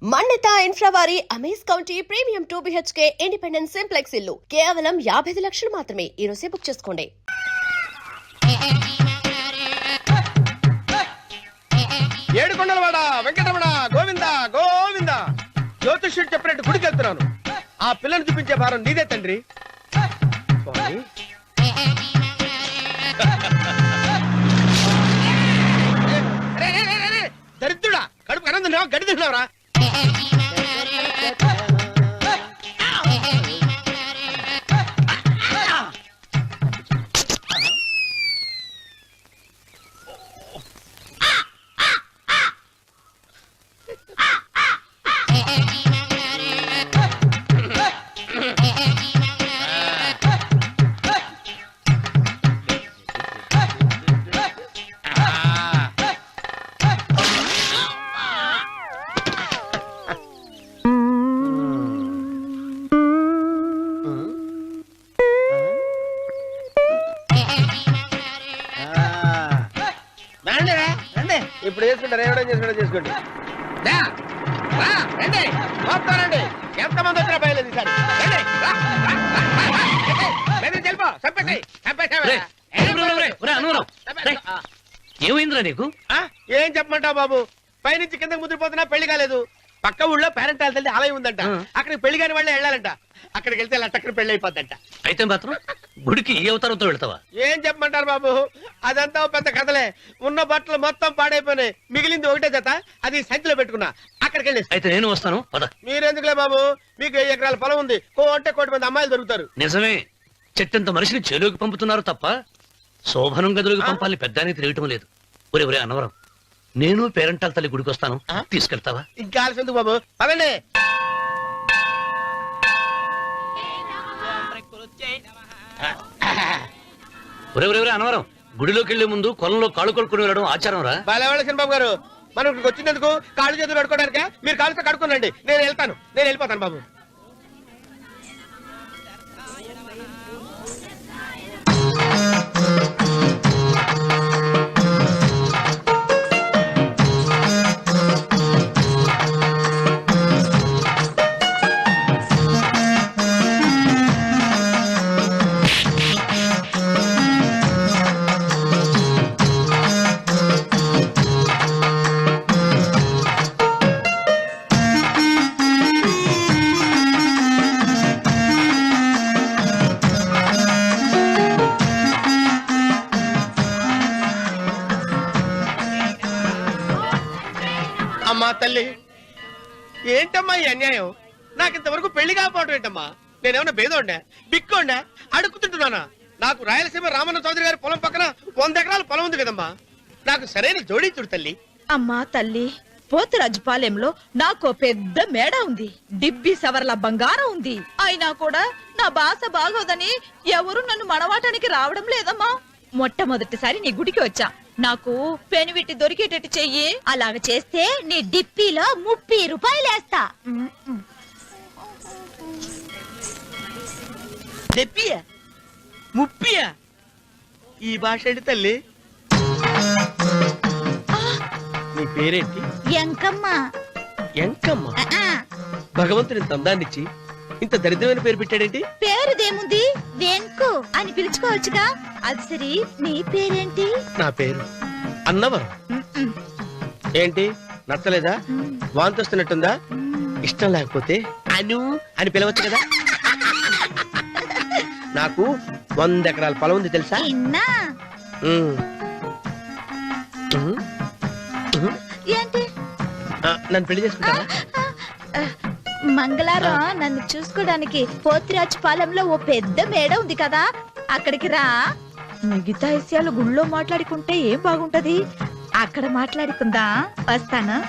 మన్నిత infra వారి amaze county premium 2 BHK independent simplex ఇల్లు కేవలం 55 లక్షలు మాత్రమే. ఈ రోజే బుక్ చేసుకోండి. ఏడుకొండలవాడ వెంకటరమణ గోవింద గోవింద. జ్యోతిష్యుడు చెప్పినట్టు గుడికి వెళ్తున్నాను. ఆ పిల్లను చూపించే భారం నీదే తండ్రి. దరిద్రుడా, కడుపు అన్నం తిన్నావా గడి తిన్నావరా? ఇప్పుడు చేసుకుంటారు, ఎవడో చేసుకుంటారు చేసుకోండి. రండి, ఎంతమంది వచ్చినా బయలేదు ఏమైందిరా నీకు? ఏం చెప్పమంటావు బాబు? పైనుంచి కిందకి ముద్రపోతున్నా పెళ్లి కాలేదు. పక్క ఊళ్ళో పేరెంట్ తల్లి ఆలయం ఉందంట. అక్కడికి పెళ్లి కాని వాళ్ళే వెళ్ళాలంట. అక్కడికి వెళ్తే లట్టక్కన పెళ్లి అయిపోద్దంట. అయితే మాత్రం గుడికి ఏ అవతారంతో వెళ్తావా? ఏం చెప్పమంటారు బాబు? అదంతా పెద్ద కథలే. ఉన్న బట్టలు మొత్తం పాడైపోయినాయి. మిగిలింది ఒకటే జత, అది సంచిలో పెట్టుకున్నా. అక్కడికి వెళ్ళి అయితే నేను వస్తాను. మీరెందుకులే బాబు, మీకు 5 ఎకరాల పొలం ఉంది. కోటి మంది అమ్మాయిలు దొరుకుతారు. నిజమే, చెట్టంత మనిషిని చేలోకి పంపుతున్నారు తప్ప శోభనం గదులకు పంపాలని పెద్దానికి తెలియటం లేదు. ఒరే ఒరే అన్నవరం, నేను పేరెంటాల తల్లి గుడికి వస్తాను, తీసుకెళ్తావా? ఇంకా ఆలస్యం ఎందుకు బాబు, పదండి. ఒరే ఒరే ఒరే అన్నవరం, గుడిలోకి వెళ్లే ముందు కొలంలో కాళ్ళు కొడుకుని వెళ్ళడం ఆచారం రా. బాలవాళ్ళ చంద్రబాబు గారు, మనం ఇక్కడికి వచ్చినందుకు కాళ్ళు చేతులు కడుక్కోవడానికే. మీరు కాళ్ళతో కడుక్కోనండి, నేను వెళ్తాను. నేను వెళ్ళిపోతాను బాబు. అమ్మా తల్లి, ఏంటమ్మా ఈ అన్యాయం? నాకు ఇంతవరకు పెళ్లి కాకపోవడం ఏంటమ్మా? నేనేమన్నా బేదోండా, బిక్కోండా, అడుక్కుతుంటున్నానా? నాకు రాయలసీమ రామన్న చౌదరి గారి పొలం పక్కన 100 ఎకరాల పొలం ఉంది కదమ్మా. నాకు సరైన జోడించుడు తల్లి. అమ్మా తల్లి, పోతురాజుపాలెంలో నాకు పెద్ద మేడ ఉంది. డిబ్బి సవర్ల బంగారం ఉంది. అయినా కూడా నా భాష బాగోదని ఎవరు నన్ను మనవాటానికి రావడం లేదమ్మా. మొట్టమొదటిసారి నీ గుడికి వచ్చా. నాకు పెనువిట్టి దొరికేటట్టు చెయ్యి. అలాగ చేస్తే నీ డిప్పిలో 30 రూపాయలు వేస్తా. చెప్పియా 30? ఈ భాష ఏంటి తల్లి? నీ పేరేంటి? ఎంకమ్మ. ఎంకమ్మ? భగవంతుని ఇంత అందాన్నిచ్చి ఇంత దరిద్రమైన పేరు పెట్టాడేంటి? పేరుదేముంది, వెంకు అని పిలుచుకోవచ్చుగా. అది సరి, నీ పేరేంటి? నా పేరు అన్నవరం. ఏంటి నచ్చలేదా? వాంతొస్తున్నట్టుందా? ఇష్టం లేకపోతే అను అని పిలవచ్చు కదా. నాకు 100 ఎకరాల పొలం ఉంది తెలుసా? ఏంటి? నన్ను పెళ్లి చేసుకుంటావా? మంగళవారం నన్ను చూసుకోవడానికి పోతిరాజుపాలెంలో ఓ పెద్ద మేడ ఉంది కదా, అక్కడికి రా. మిగతా విషయాలు గుళ్ళో మాట్లాడుకుంటే ఏం బాగుంటది, అక్కడ మాట్లాడుకుందా. వస్తానా?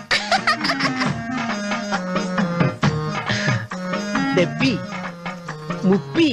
దెబ్బి ముప్పి.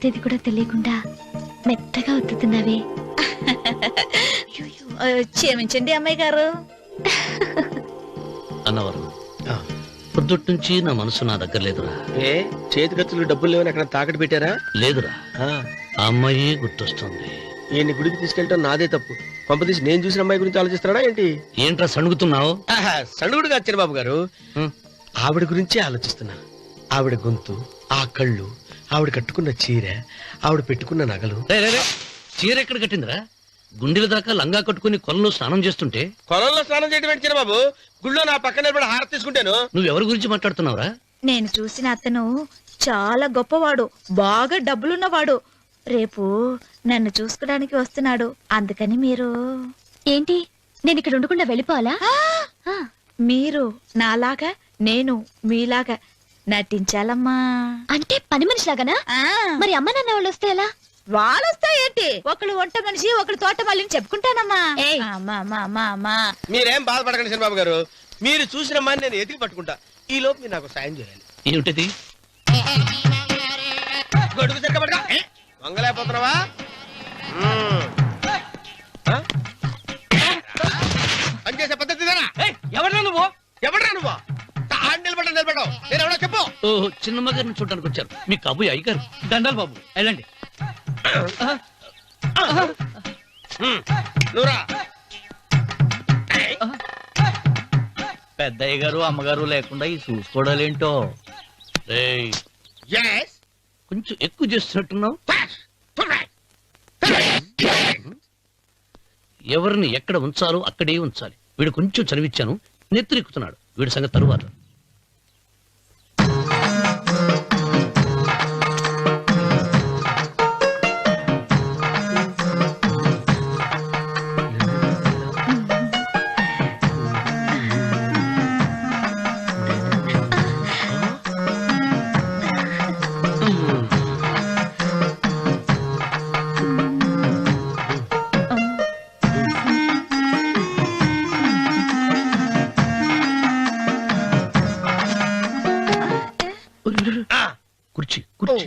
చేసేది కూడా తెలియకుండా మెత్తగా ఒత్తుతున్నావే. క్షమించండి అమ్మాయి గారు. అన్నవరం పొద్దుటి నుంచి నా మనసు నా దగ్గర లేదురా. ఏ చేతి ఖర్చులు డబ్బులు లేవని అక్కడ తాకట్టు పెట్టారా? లేదురా, ఆ అమ్మాయి గుర్తొస్తుంది. ఈయన్ని గుడికి తీసుకెళ్ళటం నాదే తప్పు. పంపదీసి నేను చూసిన అమ్మాయి గురించి ఆలోచిస్తున్నాడా ఏంటి? ఏంట్రా సణుగుతున్నావు? సణుగుడు కాదు చిరబాబు గారు, ఆవిడ గురించే ఆలోచిస్తున్నా. ఆవిడ గొంతు, ఆ కళ్ళు, ఆవిడ కట్టుకున్న చీర, ఆవిడ పెట్టుకున్న నగలు. చీర ఎక్కడ కట్టిందిరా? గుండెల దాకా లంగా కట్టుకుని కొలంలో స్నానం చేస్తుంటే. కొలంలో స్నానం చేయడం ఏంటి చిరబాబు? గుళ్ళో నా పక్కన నిలబడి హారతి తీసుకుంటాను. నువ్వెవరి గురించి మాట్లాడుతున్నావురా? నేను చూసిన అతను చాలా గొప్పవాడు, బాగా డబ్బులున్నవాడు. రేపు నన్ను చూసుకోడానికి వస్తున్నాడు. అందుకని మీరు ఏంటి, నేను ఇక్కడ ఉండకుండా వెళ్ళిపోవాలా? మీరు నాలాగా, నేను మీలాగా నటించాలమ్మా. అంటే పని మనిషిలాగానా? మరి అమ్మ నాన్న వాళ్ళు వస్తే ఎలా? వాళ్ళొస్తా ఏంటి, ఒకళ్ళు వంట మనిషి ఒకళ్ళు తోట మళ్ళీ చెప్పుకుంటానమ్మా. మీరేం బాధపడకండి చంద్రబాబు గారు, మీరు చూసిన అమ్మాయిని నేను ఎతికి పట్టుకుంటా. ఈ లోపు మీరు నాకు సాయం చేయాలి. ఏమిటది? గొడుగు చెక్కబడగా వంగలేకపోతున్నావా? పనిచేసే పద్ధతి ఎవడరా నువ్వు? ఎవడరా నువ్వు? నిలబడ్డావు నేను ఎవడో చెప్పు. ఓహో, చిన్నమ్మ గారిని చూడడానికి వచ్చారు. మీ కబుయ్య అయ్యగారు. దండాలు బాబు, వెళ్ళండి. నువ్వురా. పెద్దయ్య గారు అమ్మగారు లేకుండా ఈ చూసుకోవడాలేంటో. రేయ్, Yes. కొంచెం ఎక్కువ చేస్తున్నట్టున్నావు. ఎవరిని ఎక్కడ ఉంచాలో అక్కడే ఉంచాలి. వీడు కొంచెం చదివిచ్చాను, నెత్తిరెక్కుతున్నాడు. వీడి సంగతి తరువాత. కుర్చీ కుర్చీ.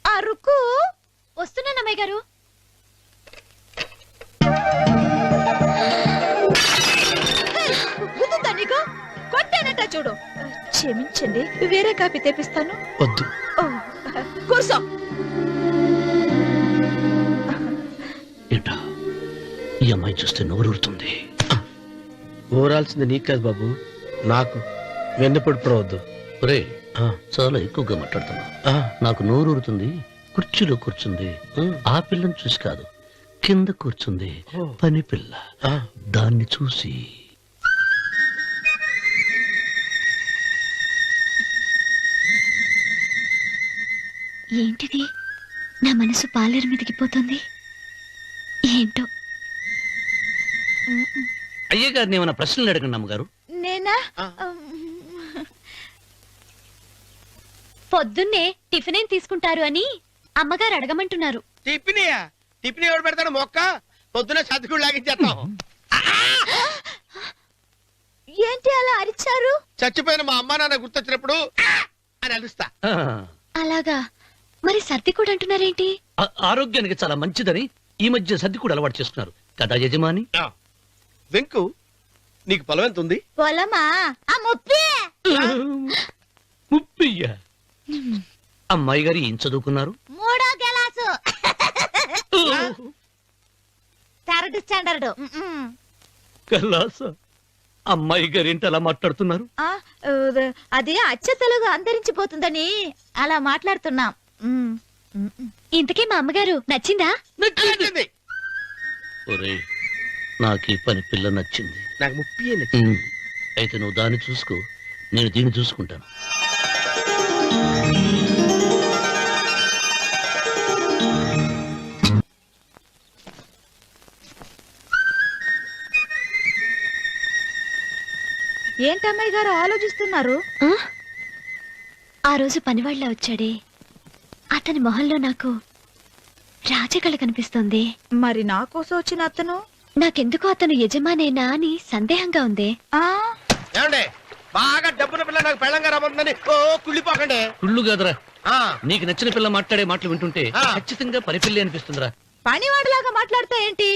అరుకు వస్తున్నాను అమ్మాయి గారు. గుద్దుతా నీకు? కొట్టానట చూడు. క్షమించండి, వేరే కాపీ తెప్పిస్తాను. వద్దు. ఓ, కూర్చో. ఏంటా, ఈ అమ్మాయి చూస్తే నోరూరుతుంది. ఊరాల్సింది నీకు కాదు బాబు, నాకు. వెన్నపడి పడవద్దు. ఒరే, చాలా ఎక్కువగా మాట్లాడుతున్నా. నాకు నోరూరుతుంది. కుర్చీలో కూర్చుంది. ఆ పిల్లని చూసి కాదు, కింద కూర్చుంది పని పిల్ల. దాన్ని చూసి ఏంటిది, నా మనసు పాలేరు మీదకి పోతుంది. ఏంటో. అయ్య గారిని ఏమైనా ప్రశ్నలు అడగండి అమ్మగారు. నేనా? పొద్దున్నే టిఫిన్ ఏం తీసుకుంటారు అని అమ్మగారు అడగమంటున్నారు. టిఫినియా? టిఫిన్ ఎవడు పెడతాడు మొక్క? పొద్దున సతికుడు లాగించేస్తాం. ఏంటి అలా అరిచారు? చచ్చిపోయిన మా అమ్మా నాన్న గుర్తొచ్చినప్పుడు అని అలుస్తా. అలాగా? మరి సర్ది కూడా అంటున్నారేంటి? ఆరోగ్యానికి చాలా మంచిదని ఈ మధ్య సర్ది కూడా అలవాటు చేస్తున్నారు కదా యజమాని. వెంకు, నీకు పొలం ఎంత ఉంది? పొలమా? ఆ ముప్పి. ముప్పయ్య. అమ్మాయి గారు ఏం చదువుకున్నారు? 3వ క్లాసు, 3rd స్టాండర్డ్. కలాస. అమ్మాయి గారు ఏంటి అలా మాట్లాడుతున్నారు? అది అచ్చ తెలుగు అంతరించిపోతుందని అలా మాట్లాడుతున్నాం. ఇంతకీ మా అమ్మగారు నచ్చిందా? నచ్చింది. ఒరే, నాకు ఈ పని పిల్ల నచ్చింది. నాకు 30 నచ్చింది. అయితే నువ్వు దాన్ని చూసుకో, నేను దీన్ని చూసుకుంటాను. ఏంటమ్మాయి గారు ఆలోచిస్తున్నారు? ఆ రోజు పనివాళ్ళ వచ్చాడే, అతని మొహంలో నాకు రాజకళ కనిపిస్తోంది. మరి నా కోసం వచ్చిన అతను? నాకెందుకో అతను యజమానేనా అని సందేహంగా ఉంది. ఆ ఏమండి బాగా డబ్బున పిల్ల నాకు పెళ్ళంగా రమ్మందని ఓ కుళ్ళిపోకండి. కుళ్ళు కాదురా, ఆ, నీకు నచ్చిన పిల్ల మాట్లాడే మాటలు వింటుంటే ఆ. ఖచ్చితంగా పరిపిల్లి అనిపిస్తుందిరా. పనివాడిలాగా మాట్లాడతా ఏంటి?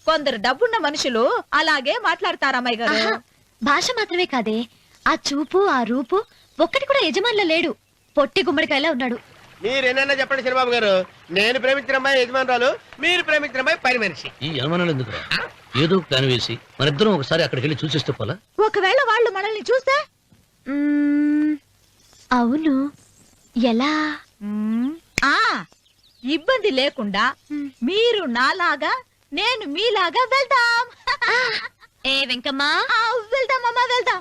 కొందరు డబ్బున్న మనుషులు అలాగే మాట్లాడతారు అమ్మాయి గారు. ఆహా, భాష మాత్రమే కాదే, ఆ చూపు ఆ రూపు ఒక్కటి కూడా యజమానిలో లేడు. పొట్టి గుమ్మడికాయలా ఉన్నాడు. మీరేనన్నా చెప్పండి చిరబాబు గారు, నేను ప్రేమించిన అమ్మాయి యజమానురాలు, మీరు ప్రేమించిన అమ్మాయి పని మనిషి. ఈ అనుమానాలు ఎందుకురా? ఏదో ప్లాన్ వేసి మనిద్దరం ఒకసారి అక్కడికి వెళ్ళి చూసేస్తే పోలా? ఒకవేళ వాళ్ళు మనల్ని చూస్తే మ్మ్, అవును, ఎలా? ఆ ఇబ్బంది లేకుండా మీరు నాలాగా నేను మీలాగా వెళ్దాం. ఏ వెంకమ్మా, ఆ, వెళ్దాం అమ్మా వెళ్దాం.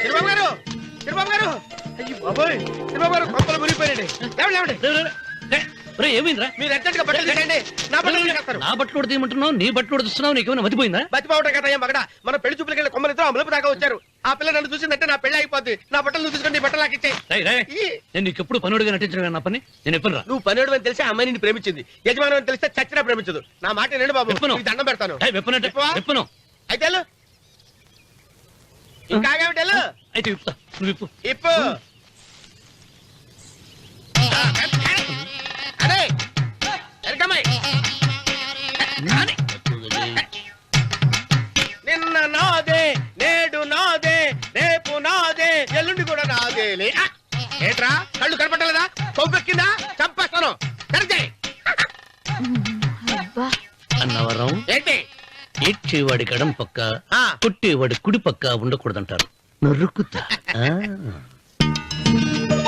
చిరబాబు గారు, చిరబాబు గారు, అయ్యో బాబోయ్, చిరబాబు గారు కొంపలు మునిగిపోయారండి. లేవండి, లేవండి. రే, రే, రే. రే, రే, ఏమైందిరా? మీరు అర్జెంట్ గా బట్టలు తీసేయండి, నా బట్టలు తీసేస్తారు. నా బట్టలు ఉడతీయమంటున్నావు, నీ బట్టలు ఉడుతున్నావు, నీకేమైనా మతిపోయిందా? బతిపావటం కదా ఏం మగడ, మన పెళ్లి చూపులకి వెళ్ళి కొమ్మలితో అమలుపు దాకా వచ్చారు. ఆ పిల్ల నన్ను చూసిందంటే నా పెళ్లి అయిపోద్ది. నా బట్టలు నువ్వు తీసుకొని నీ బట్టలు నాకు ఇచ్చేయి. రేయ్, రేయ్, నేను నీకు ఎప్పుడు పనుడిగా నటించడం నా పని. నేను ఎప్పుడు రా? నువ్వు పనివాడు అని తెలిసి ఆ అమ్మాయి నిన్ను ప్రేమించింది, యజమాని అని తెలిస్తే చచ్చినా ప్రేమించదు. నా మాట నేను బాబు, విప్పను. నీకు దండం పెడతాను. వెప్పనంటే విప్పవా? వెప్పను. అయితే వెళ్ళు. ఇంకా ఆగేమిటి వెళ్ళు. అయితే విప్పుతా, నువ్వు విప్పు. ఇప్పు. అరే ఎరకమ్మాయి, నిన్న నాదే, నేడు నాదే, రేపు నాదే, ఎల్లుండి కూడా నాదేలే. ఆ! ఏట్రా కళ్ళు కనపట్టలేదా? కొవ్వెక్కిందా? చంపేస్తాను. కరెక్టే. అబ్బా, అన్నవరం, ఏంటి? ఏడ్చేవాడి కడం పక్క, ఆ. కొట్టేవాడి కుడి పక్క ఉండకూడదంటారు. నరుక్కుతా. ఆ.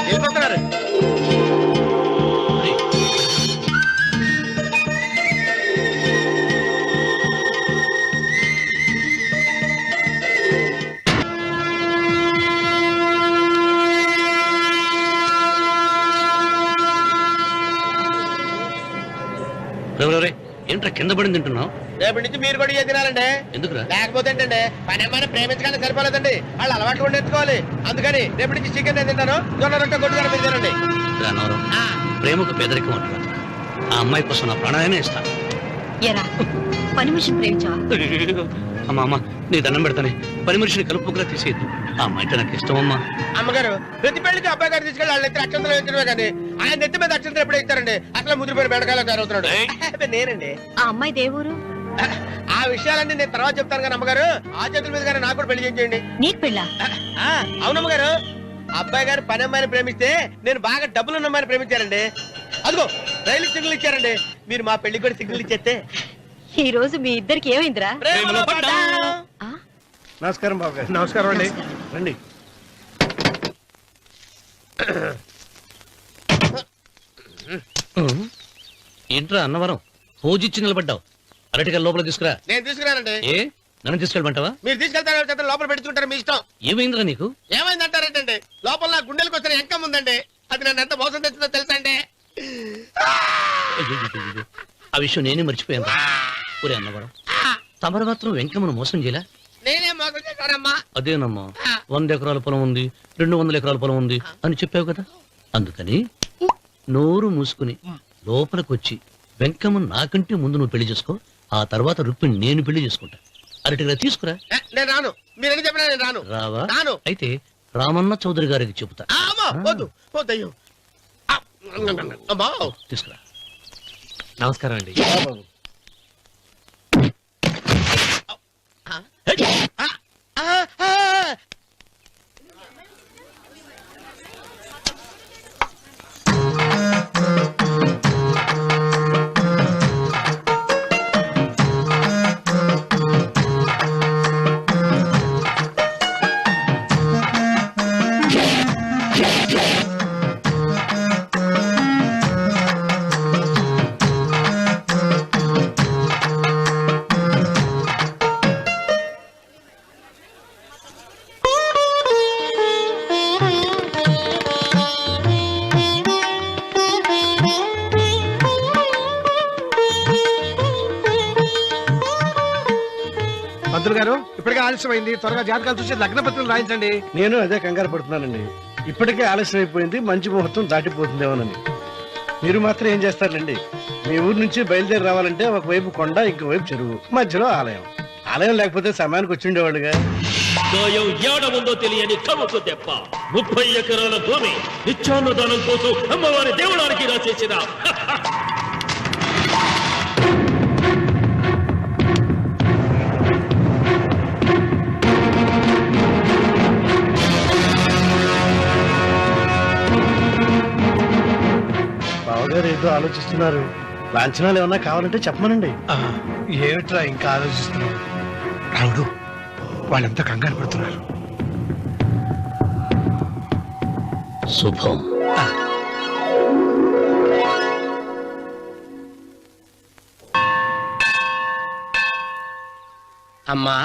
వెళ్ళిపోతున్నారు. రేయ్, రేయ్, రేయ్, రేయ్, ఏంట్రా కింద పడింది తింటున్నావు? రేపటి నుంచి మీరు కూడా ఏ తినాలండి. ఎందుకురా? లేకపోతే ఏంటండి, పని ఏమైనా ప్రేమించగానే సరిపోలేదండి, వాళ్ళు అలవాటు కూడా నేర్చుకోవాలి. అందుకని రేపటి నుంచి చికెన్ నేను తింటాను, జొన్న రొట్టె కొట్టుకొని మీరు తినండి. రా, అన్నవరం, ప్రేమకు పేదరికం అంటారు. ఆ అమ్మాయి కోసం నా ప్రాణాయనే ఇస్తాను. ఎరా పని మనిషిని ప్రేమించావా? అమ్మా, అమ్మా, నీ దండం పెడతానే, పని మనిషిని కలుపుకులా తీసేయద్దు. ఆ అమ్మాయి నాకు ఇష్టం అమ్మా. అమ్మగారు ప్రతి పెళ్లికి అబ్బాయి గారు తీసుకెళ్ళి వాళ్ళ ఎత్తి అక్షంతలు వేయించడమే కానీ ఆయన నెత్తి మీద అక్షంతలు ఎప్పుడు ఇస్తారండి? అసలు ముదిరిపోయిన బెడకాయలో తయారవుతున్నాడు. అబ్బే, నేనండి. ఆ అమ్మాయి దేవురు ఆ విషయాలన్నీ నేను తర్వాత చెప్తాను కానీ అమ్మగారు, ఆ చేతుల మీద కానీ నాకు కూడా పెళ్లి చేయండి. నీకు పెళ్ళా? అవునమ్మగారు, అబ్బాయి గారు పని అమ్మాయిని ప్రేమిస్తే నేను బాగా డబ్బులు ఉన్న అమ్మాయిని ప్రేమించారండి. అదిగో రైలు సిగ్నల్ ఇచ్చారండి. మీరు మా పెళ్లికి కూడా సిగ్నల్ ఇచ్చేస్తే ఈ రోజు మీ ఇద్దరికి ఏమైందిరా? ప్రేమలో పడ్డాం. ఆ? నమస్కారం బాబు గారు. నమస్కారం అండి. రండి. ఏంట్రా అన్నవరం, పోజిచ్చి నిలబడ్డావు? అరటిగా లోపల తీసుకురా. నేను తీసుకురానండి. ఏ, నన్ను తీసుకెళ్ళమంటావా? మీరు తీసుకెళ్తారు చేత లోపల పెట్టుకుంటారు, మీ ఇష్టం. ఏమైందిరా నీకు? ఏమైందంటారేంటండి? లోపల నా గుండెలకు వచ్చిన ఎంకం ఉందండి, అది నన్ను ఎంత మోసం తెచ్చిందో తెలుసా అండి? అయ్యయ్యయ్యయ్యో, ఆ విషయం నేనే మర్చిపోయాను. ఒరే అన్నవరం, తమరు మాత్రం వెంకమ్మను మోసం చేయలే? నేనే మోసం చేశానమ్మా. అదేనమ్మా, 100 ఎకరాల పొలం ఉంది, 200 ఎకరాల పొలం ఉంది అని చెప్పావు కదా. అందుకని నోరు మూసుకుని లోపలికొచ్చి వెంకమ్మ నాకంటే ముందు నువ్వు పెళ్లి చేసుకో, ఆ తర్వాత రుక్మిణి నేను పెళ్లి చేసుకుంటా. అరటిగా తీసుకురా. నేను రాను. మీరని చెప్పినా నేను రాను. రావా? రాను. అయితే రామన్న చౌదరి గారికి చెబుతా. అమ్మా, వద్దు వద్దయ్యో. అమ్మా, తీసుకురా. నమస్కారం అండి. పంతులు గారు ఇప్పటికే ఆలస్యమైంది, త్వరగా జాతకాలు చూసి లగ్న పత్రికలు రాయించండి. నేను అదే కంగారు పడుతున్నానండి. ఇప్పటికే ఆలస్యం అయిపోయింది, మంచి ముహూర్తం దాటిపోతుందేమోనని. మీరు మాత్రం ఏం చేస్తారండి? మీ ఊరు నుంచి బయలుదేరి రావాలంటే ఒకవైపు కొండ, ఇంకోవైపు చెరువు, మధ్యలో ఆలయం. ఆలయం లేకపోతే సమయానికి వచ్చి ఉండేవాళ్ళుగా. గాయం ఏడముందో తెలియని కవుకు దెబ్బ 30 ఎకరాల భూమి నిత్యాన్నదానం కోసం అమ్మవారి దేవుడానికి రాసేసిన బావగారు ఏదో ఆలోచిస్తున్నారు. లాంఛనాలు ఏమన్నా కావాలంటే చెప్పమనండి. ఏమిట్రా ఇంకా ఆలోచిస్తున్నావు? రావుడు, వాళ్ళంతా కంగారు పడుతున్నారు. శుభం. అమ్మా,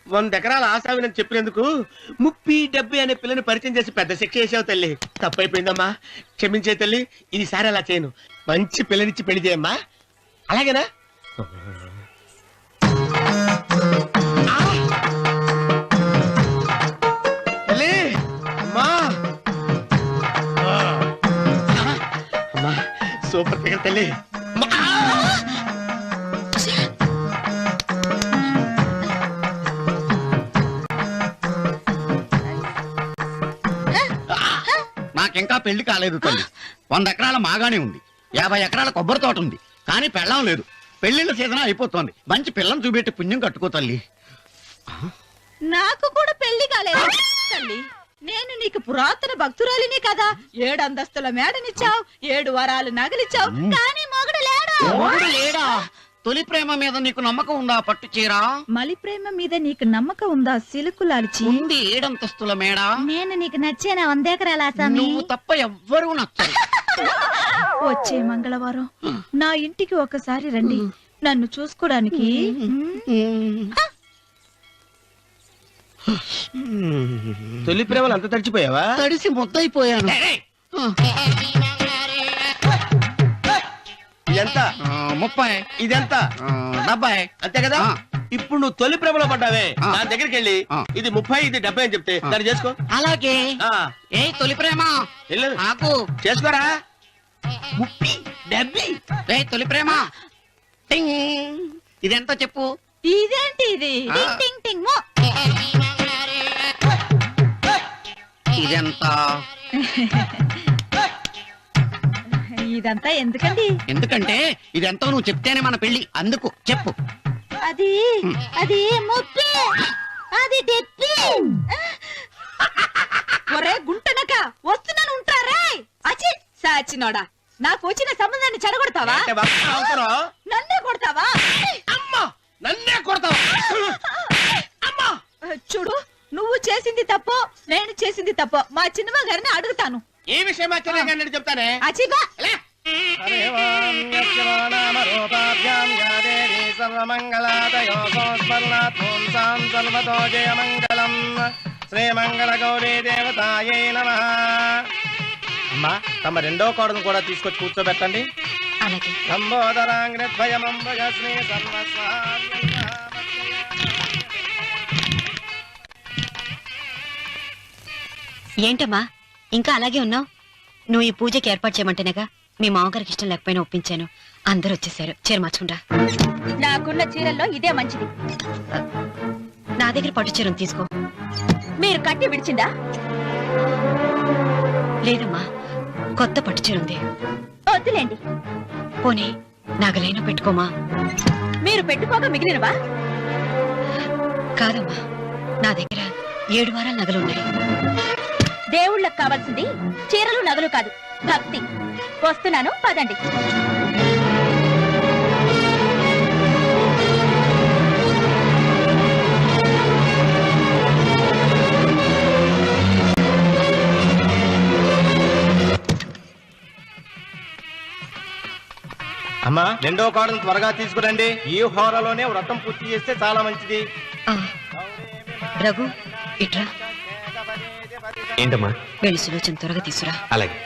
100 ఎకరాల ఆశావినని చెప్పినందుకు 30-70 అనే పిల్లని పరిచయం చేసి పెద్ద శిక్ష చేసావు తల్లి. తప్పైపోయిందమ్మా, క్షమించే తల్లి. ఈసారి అలా చేయను. మంచి పిల్లనిచ్చి పెళ్లి చేయమ్మా, అలాగేనా? తల్లి, అమ్మా, అమ్మా, సూపర్ ఫిగర్ తల్లి. నాకింకా పెళ్లి కాలేదు తల్లి. 100 ఎకరాల మాగానే ఉంది, 50 ఎకరాల కొబ్బరి తోట ఉంది, కానీ పెళ్ళం లేదు. పెళ్లిళ్ళ సీజన్ అయిపోతోంది. మంచి పిల్లని చూపెట్టి పుణ్యం కట్టుకో తల్లి. నాకు కూడా పెళ్లి కాలేదు తల్లి. నేను నీకు పురాతన భక్తురాలిని కదా. 7 అంతస్తుల మేడనిచ్చావు, 7 వరాలు నగలిచ్చావు, కానీ మొగుడు లేడు. మొగుడు లేడా? తొలి ప్రేమ మీద నీకు నమ్మకం ఉందా? పట్టు చీరా. మలి ప్రేమ మీద నీకు నమ్మకం ఉందా? సిలుకులాల్చి ఉంది 7 అంతస్తుల మేడ. నేను నీకు నచ్చేనా 100 ఎకరాల ఆసామి? నువ్వు తప్ప ఎవ్వరూ నచ్చరు. వచ్చే మంగళవారం నా ఇంటికి ఒకసారి రండి, నన్ను చూసుకోడానికి. తొలి ప్రేమలు అంత తడిచిపోయావా? తడిసి ముద్దయిపోయాను. ఎంత? 30. ఇదెంత? 70. అంతే కదా. ఇప్పుడు నువ్వు తొలి ప్రేమలో పడ్డావే, నా దగ్గరికి వెళ్ళి ఇది 30, ఇది 70 అని చెప్తే దాన్ని చేసుకో. అలాగే. ఏ తొలి ప్రేమ వెళ్ళు, నాకు చేసుకోరా. 30, 70. ఏ తొలి ప్రేమ టింగ్. ఇదెంత చెప్పు? ఇదేంటి ఇది? టింగ్ టింగ్ టింగ్ మో. ఇదెంత? ఇదంతా ఎందుకండి? ఎందుకంటే ఇదెంతో నువ్వు చెప్తేనే మన పెళ్లి. అందుకు చెప్పు. అది అది ముప్పి, అది తెప్పి. ఒరే గుంటనక, వస్తున్నాను ఉంటారే. అచి సాచినోడా, నాకు వచ్చిన సంబంధాన్ని చెడగొడతావా? అంటే బాగా అవసరం. నన్నే కొడతావా? అమ్మా, నన్నే కొడతావా? అమ్మా, చూడు, నువ్వు చేసింది తప్పో, నేను చేసింది తప్పో మా చిన్నమ్మ గారిని అడుగుతాను. ఈ విషయం ఆశ్చర్యంగా చెప్తానే. అచిబా శ్రీమంగళ గౌరీ దేవతాయే నమః. అమ్మా, తమ రెండో కోడను కూడా తీసుకొచ్చి కూర్చోబెట్టండి. అలాగే. లంబోదరాంగ్రద్వయమంబుజ శ్రీ ఏంటమ్మా ఇంకా అలాగే ఉన్నావు? నువ్వు ఈ పూజకి ఏర్పాటు చేయమంటేనేగా మీ మామగారికి ఇష్టం లేకపోయినా ఒప్పించాను. అందరూ వచ్చేసారు. చీర మార్చుకుంటా. నాకున్న చీరల్లో ఇదే మంచిది. నా దగ్గర పట్టు చీరను తీసుకో. మీరు కట్టి విడిచిందా? లేదమ్మా, కొత్త పట్టు చీర ఉంది. వద్దులేండి. పోనీ నాగలైనా పెట్టుకోమా. మీరు పెట్టుకోక మిగిలినవా? కాదమ్మా, నా దగ్గర 7 వారాల నగలున్నాయి. దేవుళ్ళకి కావాల్సింది చీరలు నగలు కాదు, భక్తి. వస్తున్నాను, పదండి. అమ్మా, రెండో కోడను త్వరగా తీసుకురండి. ఈ హోరాలోనే వ్రతం పూర్తి చేస్తే చాలా మంచిది. రఘు, ఇట్రా. ఏంటమ్మా? వెళ్ళి సులోచన త్వరగా తీసురా. అలాగే.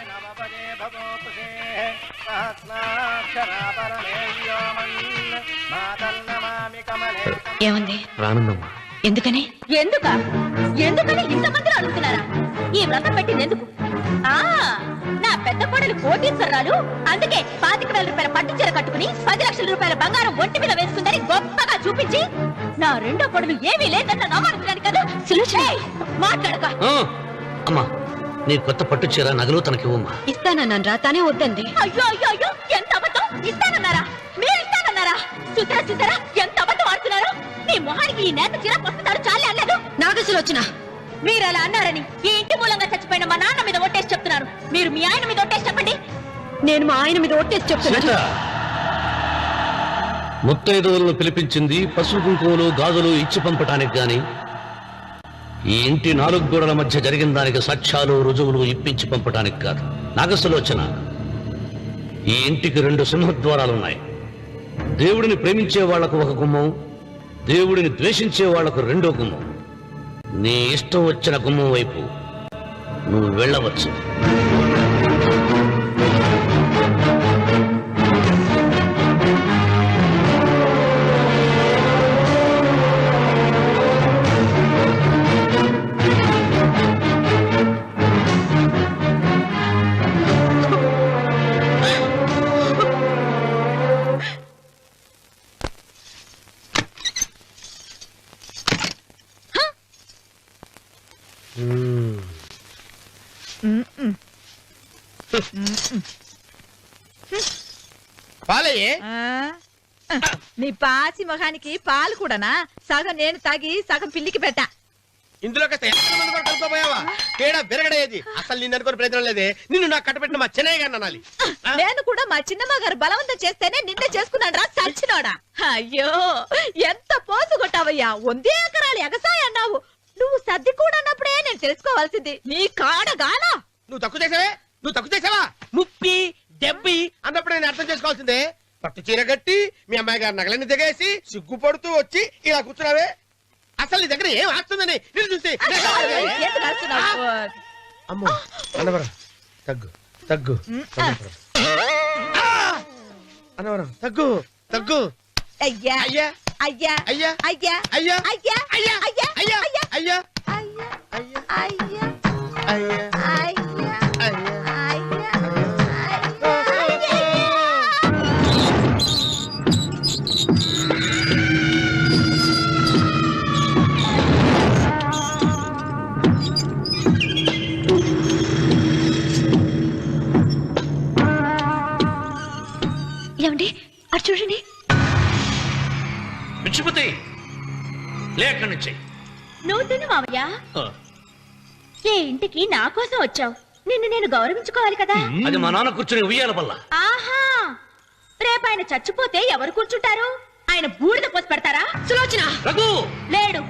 ఏముంది? రానుందమ్మా. ఎందుకని? ఎందుకని ఇంతమంది అడుగుతున్నారా? ఈ వ్రతం పెట్టింది ఎందుకు? నా పెద్ద కోడలు కోటీశ్వరరాలు, అందుకే 25,000 రూపాయల పట్టు చీర కట్టుకుని 10 లక్షల రూపాయల బంగారం ఒంటి మీద వేసుకుందని గొప్పగా చూపించి, నా రెండో కోడలు ఏమీ లేదన్న నమ్మకానికి కదా. మాట్లాడక. అమ్మా, నీ కొత్త పట్టు చీర నగలు తనకివ్వమ్మా. ఇస్తానన్నాను రా, తానే వద్దంది. అయ్యో అయ్యో అయ్యో, ఎంత అబద్ధం! ఇస్తానన్నారా? మీరు ఇస్తానన్నారా? చూసారా చూసారా ఎంత అబద్ధం ఆడుతున్నారు? మీ మొహానికి ఈ నేత చీర వస్తున్నాడు చాలే అన్నాడు. నాగసులోచన, మీరు అలా అన్నారని ఈ ఇంటి మూలంగా చచ్చిపోయిన మా నాన్న మీద ఒట్టేసి చెప్తున్నారు. మీరు మీ ఆయన మీద ఒట్టేసి చెప్పండి. నేను మా ఆయన మీద ఒట్టేసి చెప్తున్నా. సీత, ముత్తైదువులను పిలిపించింది పసుపు కుంకుమలు గాజులు ఇచ్చి పంపటానికి గాని, ఈ ఇంటి 4 గోడల మధ్య జరిగిన దానికి సాక్ష్యాలు రుజువులు ఇప్పించి పంపటానికి కాదు. నాగసులోచన, ఈ ఇంటికి 2 సింహద్వారాలున్నాయి. దేవుడిని ప్రేమించే వాళ్లకు ఒక గుమ్మం, దేవుడిని ద్వేషించే వాళ్లకు 2వ గుమ్మం. నీ ఇష్టం వచ్చిన గుమ్మం వైపు నువ్వు వెళ్ళవచ్చు. పాలయ్యే. నీ పాసి మొహానికి పాలు కూడానా? సగం నేను తాగి సగం పిల్లికి పెట్టా. ఇందులో కాస్త ఎంత మంది కూడా కలుపుకోపోయావా? తేడా బెరగడేది. అసలు నిన్ను అనుకుని ప్రయత్నం లేదే. నిన్ను నాకు కట్టబెట్టిన మా చెన్నయ్య గారిని అనాలి. నేను కూడా మా చిన్నమ్మ గారు బలవంతం చేస్తేనే నిన్నే చేసుకున్నాను రా సచ్చినోడా. అయ్యో, ఎంత పోసు కొట్టావయ్యా! 100 ఎకరాలు ఎగసాయ అన్నావు. నువ్వు సర్ది కూడా అన్నప్పుడే నేను తెలుసుకోవాల్సింది. నీ కాడగానా? నువ్వు తక్కువ చేసావా? ముప్పి దెబ్బి అన్నప్పుడు నేను అర్థం చేసుకోవాల్సిందే. పట్టు చీర కట్టి మీ అమ్మాయి గారి నగలన్నీ దిగేసి సిగ్గుపడుతూ వచ్చి ఇలా కూర్చున్నావే. అసలు నీ దగ్గర ఏం ఆస్తుందని నేను చూసి. ఎందుకు అరుస్తున్నావు? అమ్మో అన్నవరం తగ్గు. అన్నవరం తగ్గు. అయ్యా అయ్యా అయ్యా అయ్యా అయ్యా అయ్యా అయ్యా అయ్యా అయ్యా అయ్యా అయ్యా అయ్యా అయ్యా అయ్యా అయ్యా ఏమండి అటు చూడండి. పిచ్చిపోతే లేక్కడి నుంచి. నువ్వు తిను మావయ్య. ఏ ఇంటికి నా కోసం వచ్చావు, నిన్ను నేను గౌరవించుకోవాలి కదా. అది మా నాన్న కూర్చుని ఉయ్యాల వల్ల. ఆహా, రేపు ఆయన చచ్చిపోతే ఎవరు కూర్చుంటారు? ఆయన బూడిద పోసి పెడతారా? సులోచన రఘు లేడు.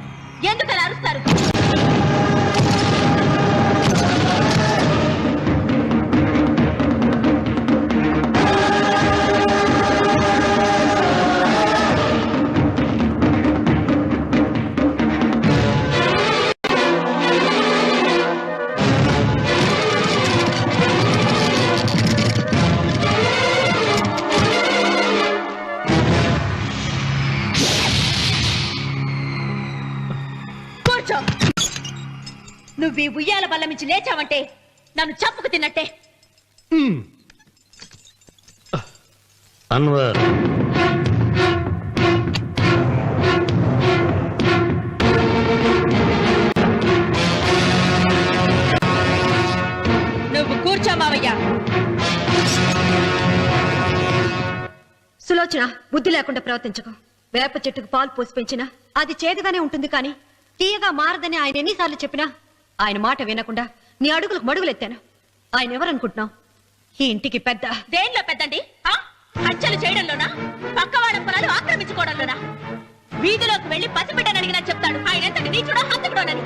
ఎందుకు అలా అరుస్తారు? నువ్వు ఈ ఉయ్యాల బల్ల మించి లేచావంటే నన్ను చప్పుకు తిన్నట్టే. అన్వర్, నువ్వు కూర్చో మావయ్య. సులోచన, బుద్ధి లేకుండా ప్రవర్తించకు. వేప చెట్టుకు పాలు పోసి పెంచినా అది చేదుగానే ఉంటుంది, కానీ తీయగా మారదని ఆయన ఎన్నిసార్లు చెప్పినా ఆయన మాట వినకుండా నీ అడుగులకు మడుగులెత్తాను. ఆయన ఎవరనుకుంటున్నావు? ఈ ఇంటికి పెద్ద. దేంట్లో పెద్దండి? హత్యలు చేయడంలోనా? పక్కవాడ పొలాలు ఆక్రమించుకోవడంలోనా? వీధిలోకి వెళ్లి పసిబిడ్డని అడిగినా చెప్తాడు ఆయన ఎంతటి నీచుడో హంతకుడోనని.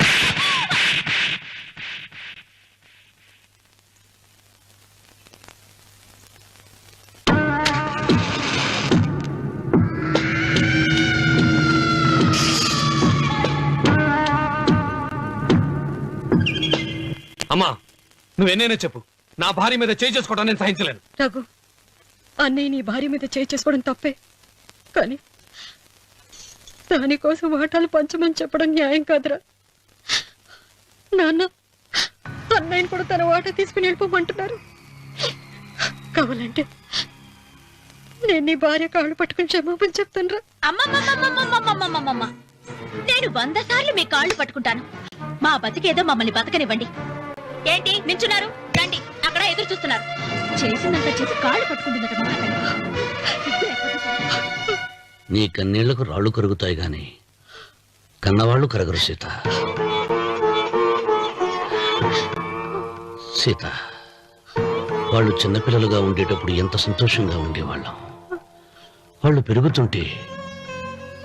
అమ్మా, నువ్వెన్నైనా చెప్పు, నా భార్య మీద చేయి చేసుకోవడం నేను సహించలేను. రఘు, అన్నయ్య నీ భార్య మీద చేయి చేసుకోవడం తప్పే, కానీ దానికోసం వాటాలు పంచమని చెప్పడం న్యాయం కాదురా. నాన్న అన్నయ్యని కూడా తన వాటా తీసుకుని వెళ్ళిపోమంటున్నారు. కావాలంటే నేను నీ భార్య కాళ్ళు పట్టుకుని క్షమాపణ చెప్తాను రా. అమ్మమ్మమ్మమ్మమ్మమ్మమ్మమ్మమ్మ నేను 100 సార్లు మీ కాళ్ళు పట్టుకుంటాను. మా బతికేదో మమ్మల్ని బతకనివ్వండి. ఏంటి నించున్నారు? రండి, అక్కడ ఎదురు చూస్తున్నారు. చేసినంత చేసి కాళ్ళు పట్టుకుంటున్నట్టు నీ కన్నీళ్లకు రాళ్ళు కరుగుతాయి గాని కన్నవాళ్ళు కరగరు సీత. సీత, వాళ్ళు చిన్నపిల్లలుగా ఉండేటప్పుడు ఎంత సంతోషంగా ఉండేవాళ్ళం. వాళ్ళు పెరుగుతుంటే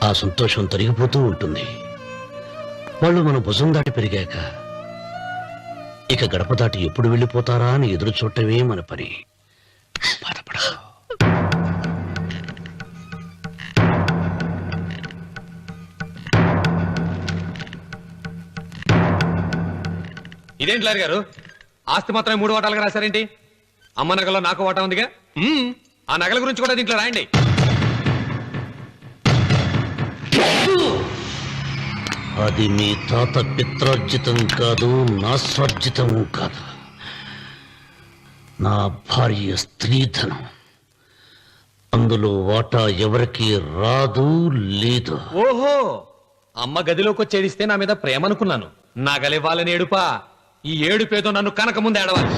ఆ సంతోషం తరిగిపోతూ ఉంటుంది. వాళ్ళు మన భుజం దాటి పెరిగాక ఇక గడప దాటి ఎప్పుడు వెళ్ళిపోతారా అని ఎదురు చూడటమే మన పని. బాధపడకు. ఇదేంటి లారీ గారు, ఆస్తి మాత్రమే 3 వాటాలుగా రాశారేంటి? అమ్మ నగలో నాకు వాటా ఉందిగా. ఆ నగల గురించి కూడా దీంట్లో రాయండి. అది మీ తాత పిత్రార్జితం కాదు, నా స్వార్జితం కాదు. నా భార్య స్త్రీధనం. అందులో వాటా ఎవరికి రాదు లేదు. ఓహో, అమ్మ గదిలోకి వచ్చేడిస్తే నా మీద ప్రేమ అనుకున్నాను. నగలివ్వాలని ఏడుపా. ఈ ఏడుపేదో నన్ను కనక ముందు ఏడవాలి.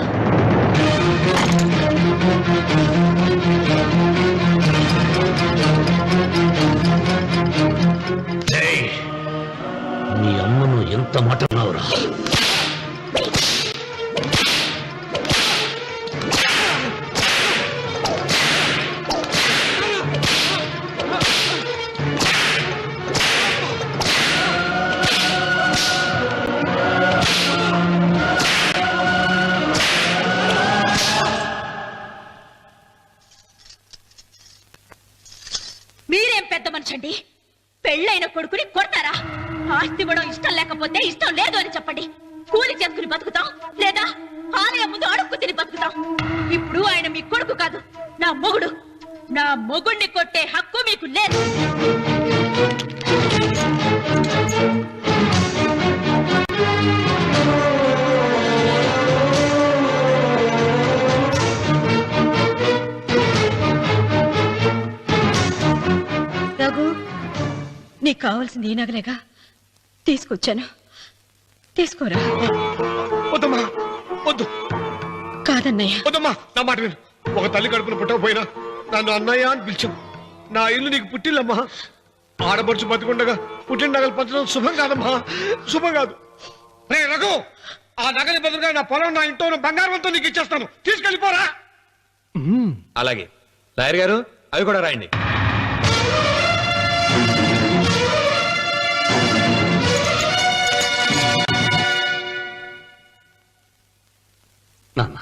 నీ అమ్మను ఎంత మాట అన్నావురా? మీరేం పెద్ద మనిషి అండి? పెళ్ళైన కొడుకుని కొడతారా? ఆస్తి ఇవ్వడం ఇష్టం లేకపోతే ఇష్టం లేదు అని చెప్పండి. కూలి చేసుకుని బతుకుతాం, లేదా ఆలయం ముందు అడుక్కు తిని బతుకుతాం. ఇప్పుడు ఆయన మీ కొడుకు కాదు, నా మొగుడు. నా మొగుడిని కొట్టే హక్కు మీకు లేదు. రఘు, నీకు కావాల్సింది ఈ నగలేగా తీసుకొచ్చాను. తీసుకోరా. వద్దమ్మా, వద్దు. కాదన్నయ్య. వద్దమ్మా, నా మాట విను. ఒక తల్లి కడుపున పుట్టకపోయినా నన్ను అన్నయ్య అని పిలిచావు. నా ఇల్లు నీకు పుట్టిల్లమ్మా. ఆడపడుచు బతికుండగా పుట్టిన నగలు పంచడం శుభం కాదమ్మా, శుభం కాదు. రే రఘు, ఆ నగలి బదులుగా నా పొలం, నా ఇంట్లో బంగారంతో నీకు ఇచ్చేస్తాను. తీసుకెళ్ళిపోరా. అలాగే లాయర్ గారు, అవి కూడా రాయండి. నాన్న,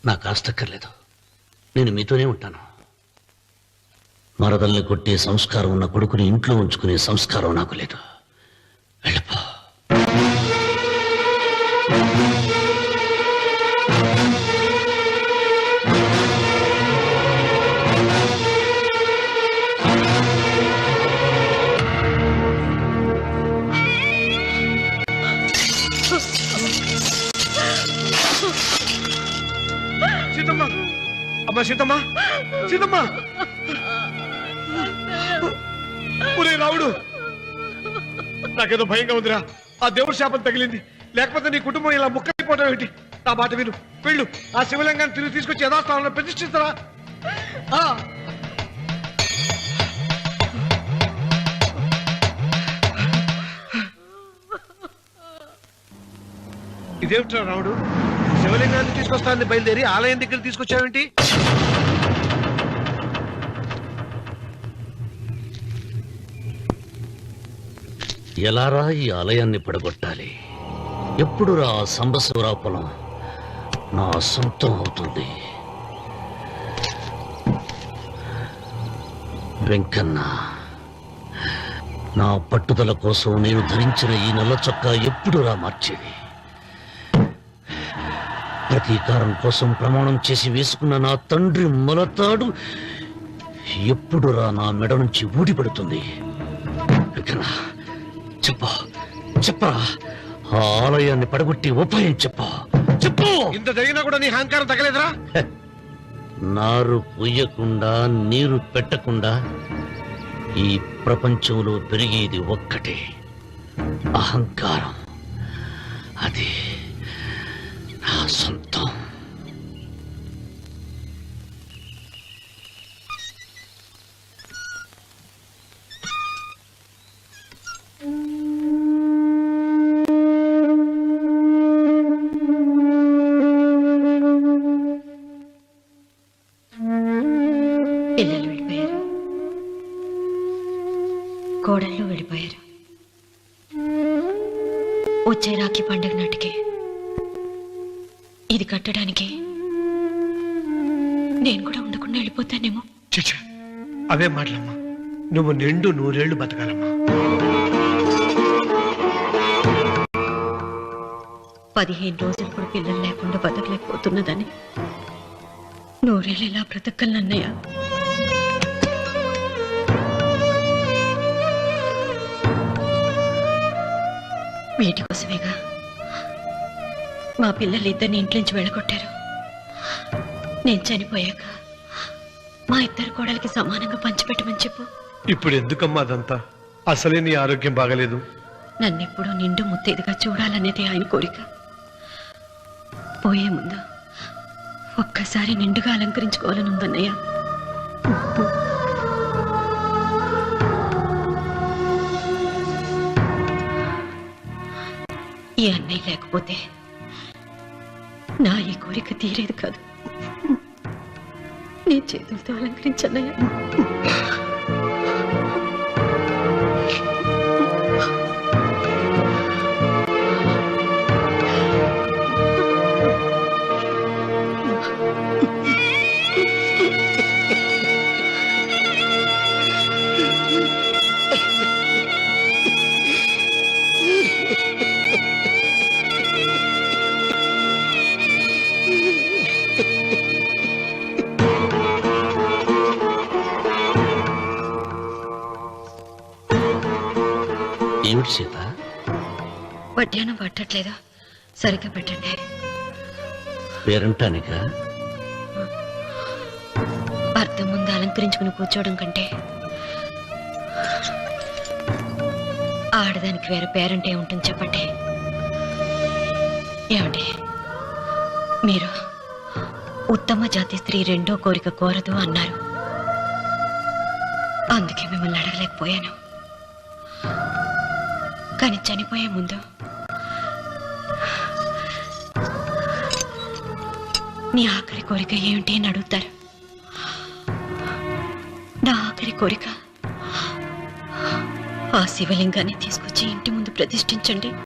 నాకు ఆస్తక్కర్లేదు. నేను మీతోనే ఉంటాను. మరదల్ని కొట్టే సంస్కారం ఉన్న కొడుకుని ఇంట్లో ఉంచుకునే సంస్కారం నాకు లేదు. వెళ్ళిపో. సీతమ్మ, అమ్మా సీతమ్మ, సీతమ్మ. ఒరే రావుడు, నాకేదో భయంగా ఉందిరా. ఆ దేవుడి శాపం తగిలింది. లేకపోతే నీ కుటుంబం ఇలా ముక్కైపోవడం ఏంటి? నా మాట విను, వెళ్ళు. ఆ శివలింగాన్ని తిరిగి తీసుకొచ్చి యథాస్థానంలో ప్రతిష్ఠిస్తారా? ఇదేమిట్రా రావుడు, శివలింగాన్ని తీసుకొస్తానని బయలుదేరి ఆలయం దగ్గర తీసుకొచ్చావేంటి? ఎలారా ఈ ఆలయాన్ని పడగొట్టాలి? ఎప్పుడు రా సంబశివరావు పొలం నా సొంతం అవుతుంది? వెంకన్న, నా పట్టుదల కోసం నేను ధరించిన ఈ నల్ల చొక్కా ఎప్పుడు రా మార్చేది? ప్రతీకారం కోసం ప్రమాణం చేసి వేసుకున్న నా తండ్రి మొలతాడు ఎప్పుడు రా నా మెడ నుంచి ఊడిపడుతుంది? కొడుకనా చెప్పు చెప్పరా ఆ ఆలయాన్ని పడగొట్టి ఉపాయం చెప్పు చెప్పు. ఇంత జరిగినా కూడా నీ అహంకారం తగ్గలేదురా? నారు పొయ్యకుండా నీరు పెట్టకుండా ఈ ప్రపంచంలో పెరిగేది ఒక్కటే, అహంకారం. అది నా సొంతం. పిల్లలు వెళ్ళిపోయారు, కోడళ్ళు వెళ్ళిపోయారు. వచ్చే రాఖీ పండుగ నాటికి ఇది కట్టడానికి నేను కూడా ఉండకుండా వెళ్ళిపోతానేమో. చిచ్చ, అవే మాటలమ్మా. నువ్వు నిండు 100 ఏళ్ళు బతకాలమ్మా. 15 రోజులు కూడా పిల్లలు లేకుండా బతకలేకపోతున్నదని 100 ఏళ్ళు ఎలా బ్రతకలన్నయ్య. వీటి కోసమేగా మా పిల్లలిద్దరిని ఇంట్లోంచి వెళ్ళగొట్టారు. నేను చనిపోయాక మా ఇద్దరు కోడలికి సమానంగా పంచిపెట్టమని చెప్పు. ఇప్పుడు ఎందుకమ్మా అదంతా? అసలే నీ ఆరోగ్యం బాగలేదు. నన్నెప్పుడూ నిండు ముత్తేదిగా చూడాలనేది ఆయన కోరిక. పోయే ముందు ఒక్కసారి నిండుగా అలంకరించుకోవాలని ఉందన్నయ్య. ఈ అన్నయ్య లేకపోతే నా ఈ కోరిక తీరేది కాదు. నీ చేతులతో అలంకరించన్నయ్య. ఏమిటి సీత? వడ్డానం పట్టట్లేదా? సరిగ్గా పెట్టండి. పేరంటానిక అర్థం ముందు అలంకరించుకుని కూర్చోవడం కంటే ఆడదానికి వేరే పేరంటే ఉంటుంది చెప్పండి. ఏమండి, మీరు ఉత్తమ జాతి స్త్రీ రెండో కోరిక కోరదు అన్నారు. అందుకే మిమ్మల్ని అడగలేకపోయాను. కానీ చనిపోయే ముందు నీ ఆఖరి కోరిక ఏమిటి అని అడుగుతారు. నా ఆఖరి కోరిక ఆ శివలింగాన్ని తీసుకొచ్చి ఇంటి ముందు ప్రతిష్ఠించండి.